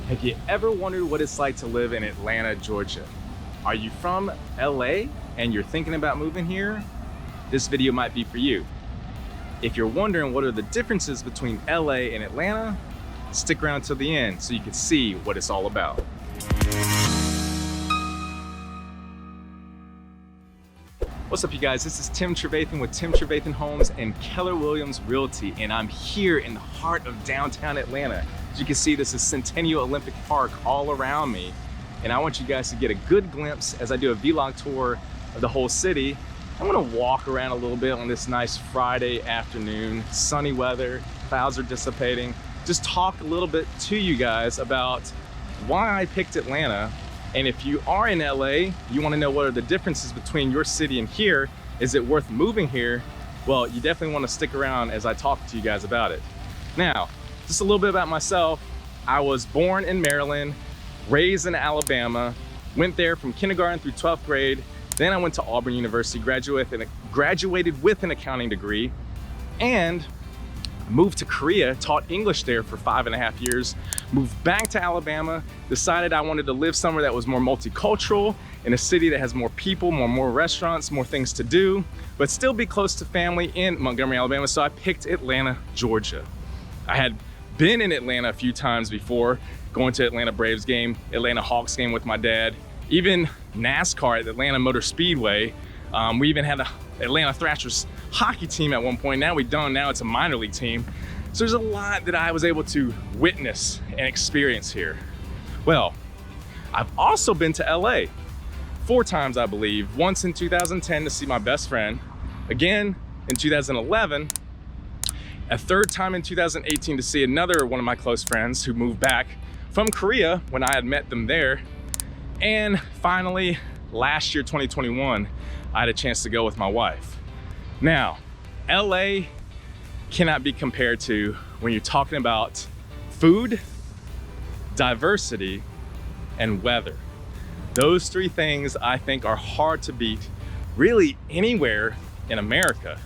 Have you ever wondered what it's like to live in Atlanta, Georgia? Are you from LA and you're thinking about moving here? This video might be for you. If you're wondering what are the differences between LA and Atlanta, stick around till the end so you can see what it's all about. What's up, you guys? This is Tim Trevathan with Tim Trevathan Homes and Keller Williams Realty, and I'm here in the heart of downtown Atlanta. As you can see, this is Centennial Olympic Park all around me, and I want you guys to get a good glimpse as I do a vlog tour of the whole city. I'm gonna walk around a little bit on this nice Friday afternoon, sunny weather, clouds are dissipating. Just talk a little bit to you guys about why I picked Atlanta. And if you are in LA, you want to know what are the differences between your city and here. Is it worth moving here? Well, you definitely want to stick around as I talk to you guys about it. Now, just a little bit about myself. I was born in Maryland, raised in Alabama, went there from kindergarten through 12th grade. Then I went to Auburn University, graduated with an accounting degree, and moved to Korea, taught English there for 5.5 years, moved back to Alabama, decided I wanted to live somewhere that was more multicultural, in a city that has more people, more restaurants, more things to do, but still be close to family in Montgomery, Alabama, so I picked Atlanta, Georgia. I had been in Atlanta a few times before, going to Atlanta Braves game, Atlanta Hawks game with my dad, even NASCAR at the Atlanta Motor Speedway. We even had the Atlanta Thrashers hockey team at one point. Now we don't, now it's a minor league team. So there's a lot that I was able to witness and experience here. Well, I've also been to LA 4 times, I believe. Once in 2010 to see my best friend, again in 2011, a 3rd time in 2018 to see another one of my close friends who moved back from Korea when I had met them there. And finally, last year, 2021, I had a chance to go with my wife. Now, LA cannot be compared to when you're talking about food, diversity, and weather. Those 3 things I think are hard to beat really anywhere in America.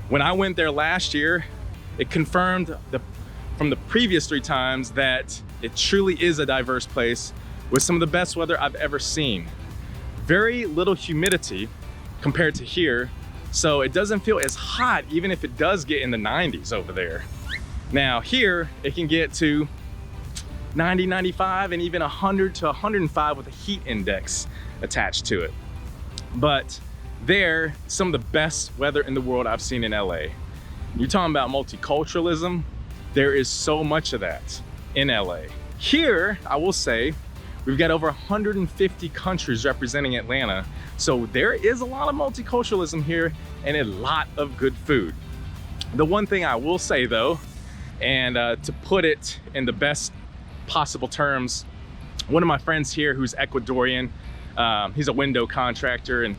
When I went there last year, it confirmed from the previous 3 times that it truly is a diverse place with some of the best weather I've ever seen. Very little humidity compared to here, so it doesn't feel as hot even if it does get in the 90s over there. Now here, it can get to 90, 95, and even 100 to 105 with a heat index attached to it. But there, some of the best weather in the world I've seen in LA. You're talking about multiculturalism, there is so much of that in LA. Here, I will say, we've got over 150 countries representing Atlanta. So there is a lot of multiculturalism here and a lot of good food. The one thing I will say though, and to put it in the best possible terms, one of my friends here who's Ecuadorian, he's a window contractor, and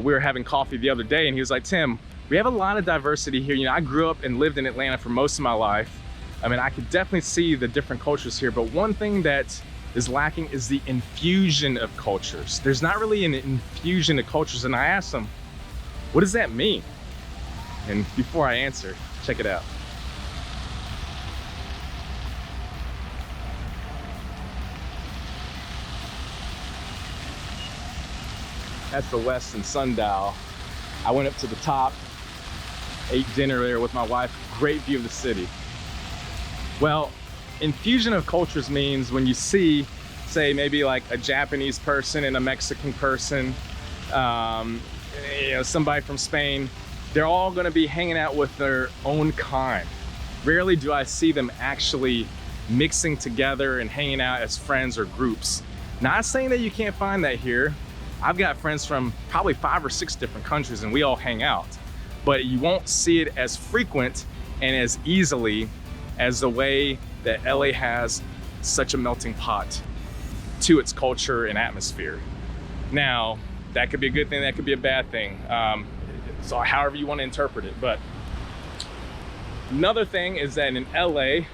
we were having coffee the other day and he was like, Tim, we have a lot of diversity here. You know, I grew up and lived in Atlanta for most of my life. I mean, I could definitely see the different cultures here, but one thing that is lacking is the infusion of cultures. There's not really an infusion of cultures, and I asked him, what does that mean? And before I answer, check it out. That's the Westin Sundial. I went up to the top, ate dinner there with my wife, great view of the city. Well, infusion of cultures means when you see, say, maybe like a Japanese person and a Mexican person, you know, somebody from Spain, they're all gonna be hanging out with their own kind. Rarely do I see them actually mixing together and hanging out as friends or groups. Not saying that you can't find that here. I've got friends from probably 5 or 6 different countries and we all hang out, but you won't see it as frequent and as easily as the way that LA has such a melting pot to its culture and atmosphere. Now, that could be a good thing, that could be a bad thing. So however you want to interpret it. But another thing is that in LA,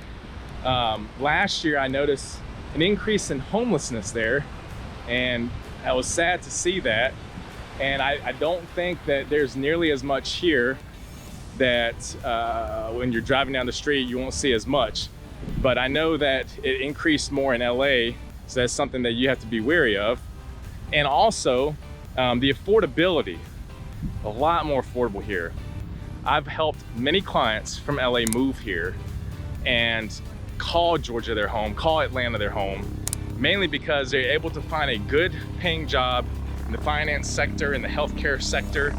last year I noticed an increase in homelessness there, and I was sad to see that. And I don't think that there's nearly as much here that when you're driving down the street, you won't see as much. but I know that it increased more in LA, so that's something that you have to be wary of. And also the affordability, a lot more affordable here. I've helped many clients from LA move here and call Georgia their home, call Atlanta their home, mainly because they're able to find a good paying job in the finance sector, in the healthcare sector,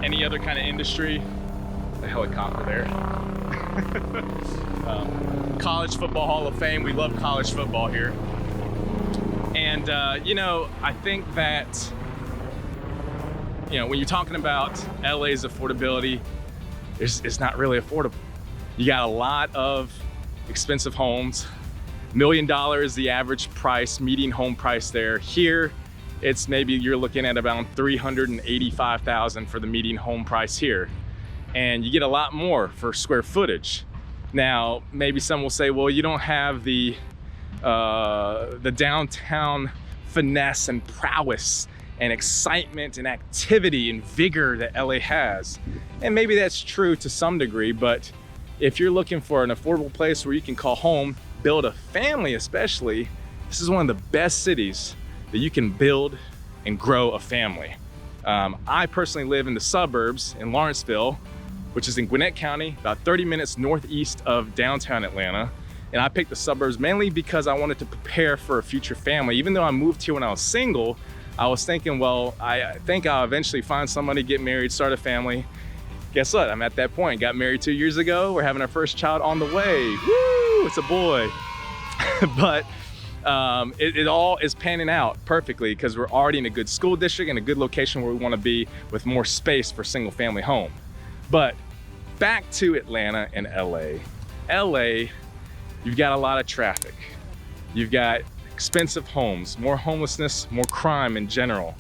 any other kind of industry. The helicopter there. College Football Hall of Fame. We love college football here. And you know, I think that, you know, when you're talking about LA's affordability, it's not really affordable. You got a lot of expensive homes. $1 million is the average price, median home price there. Here, it's maybe you're looking at about $385,000 for the median home price here. And you get a lot more for square footage. Now, maybe some will say, well, you don't have the downtown finesse and prowess and excitement and activity and vigor that LA has. And maybe that's true to some degree, but if you're looking for an affordable place where you can call home, build a family especially, this is one of the best cities that you can build and grow a family. I personally live in the suburbs in Lawrenceville, which is in Gwinnett County, about 30 minutes northeast of downtown Atlanta. And I picked the suburbs mainly because I wanted to prepare for a future family. Even though I moved here when I was single, I was thinking, well, I think I'll eventually find somebody, get married, start a family. Guess what? I'm at that point. Got married 2 years ago. We're having our first child on the way. Woo! It's a boy. But it all is panning out perfectly because we're already in a good school district and a good location where we want to be with more space for single family home. But back to Atlanta and LA. LA, you've got a lot of traffic. You've got expensive homes, more homelessness, more crime in general.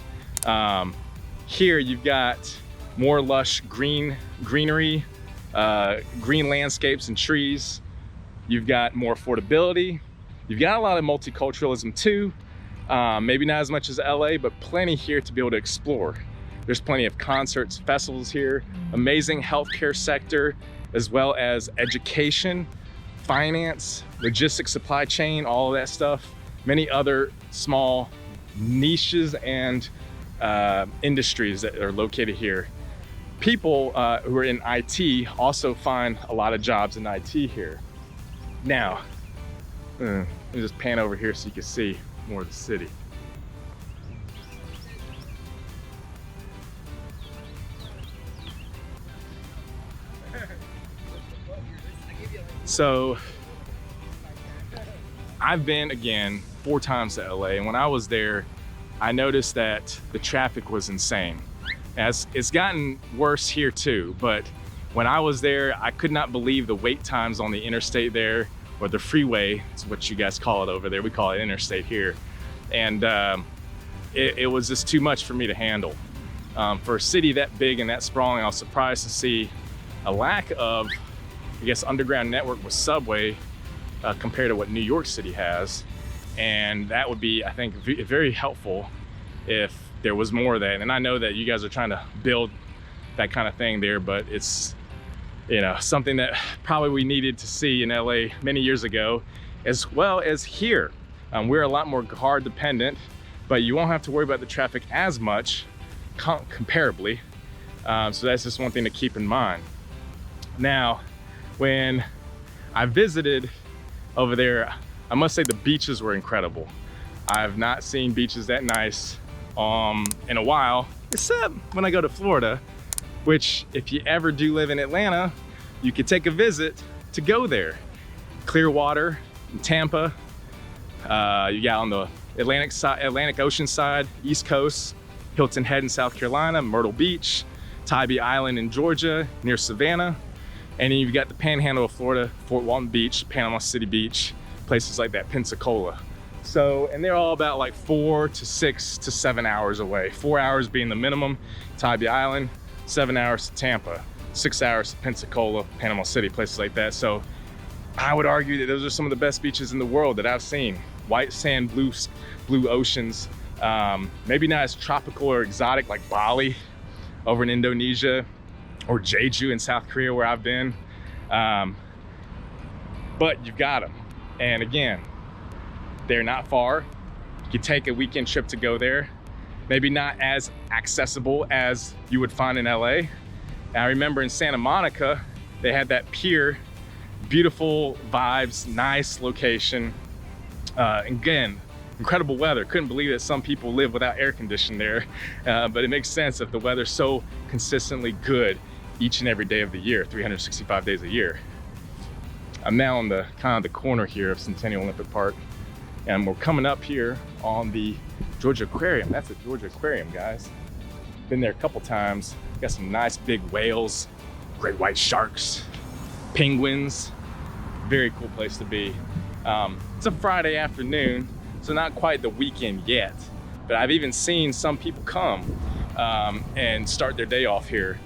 Here you've got more lush greenery, green landscapes and trees. You've got more affordability. You've got a lot of multiculturalism too. Maybe not as much as LA, but plenty here to be able to explore. There's plenty of concerts, festivals here, amazing healthcare sector, as well as education, finance, logistics, supply chain, all of that stuff. Many other small niches and industries that are located here. People who are in IT also find a lot of jobs in IT here. Now, let me just pan over here so you can see more of the city. So I've been again 4 times to LA, and when I was there, I noticed that the traffic was insane. As it's gotten worse here too, but when I was there, I could not believe the wait times on the interstate there, or the freeway, it's what you guys call it over there. We call it interstate here. And it was just too much for me to handle. For a city that big and that sprawling, I was surprised to see a lack of, I guess, underground network with subway compared to what New York City has. And that would be, I think, very helpful if there was more of that. And I know that you guys are trying to build that kind of thing there, but it's, you know, something that probably we needed to see in LA many years ago, as well as here. We're a lot more car dependent, but you won't have to worry about the traffic as much comparably. So that's just one thing to keep in mind. Now, when I visited over there, I must say the beaches were incredible. I've not seen beaches that nice in a while, except when I go to Florida, which if you ever do live in Atlanta, you could take a visit to go there. Clearwater, Tampa, you got on the Atlantic Ocean side, East Coast, Hilton Head in South Carolina, Myrtle Beach, Tybee Island in Georgia, near Savannah. And then you've got the Panhandle of Florida, Fort Walton Beach, Panama City Beach, places like that, Pensacola. So, and they're all about like 4 to 6 to 7 hours away. 4 hours being the minimum, Tybee Island, 7 hours to Tampa, 6 hours to Pensacola, Panama City, places like that. So I would argue that those are some of the best beaches in the world that I've seen. White sand, blue oceans, maybe not as tropical or exotic like Bali over in Indonesia, or Jeju in South Korea where I've been. but you've got them. And again, they're not far. You could take a weekend trip to go there. Maybe not as accessible as you would find in LA. And I remember in Santa Monica, they had that pier, beautiful vibes, nice location. Again, incredible weather. Couldn't believe that some people live without air conditioning there, but it makes sense if the weather's so consistently good each and every day of the year, 365 days a year. I'm now on the kind of the corner here of Centennial Olympic Park, and we're coming up here on the Georgia Aquarium. That's the Georgia Aquarium, guys. Been there a couple times. Got some nice big whales, great white sharks, penguins. Very cool place to be. It's a Friday afternoon, so not quite the weekend yet, but I've even seen some people come and start their day off here.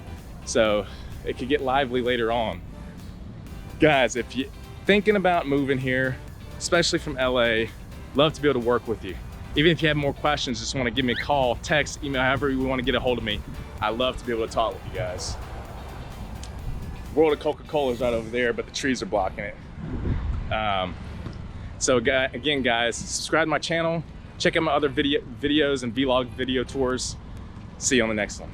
So it could get lively later on. Guys, if you're thinking about moving here, especially from LA, love to be able to work with you. Even if you have more questions, just want to give me a call, text, email, however you want to get a hold of me. I love to be able to talk with you guys. World of Coca-Cola is right over there, but the trees are blocking it. So again, guys, subscribe to my channel, check out my other videos and vlog video tours. See you on the next one.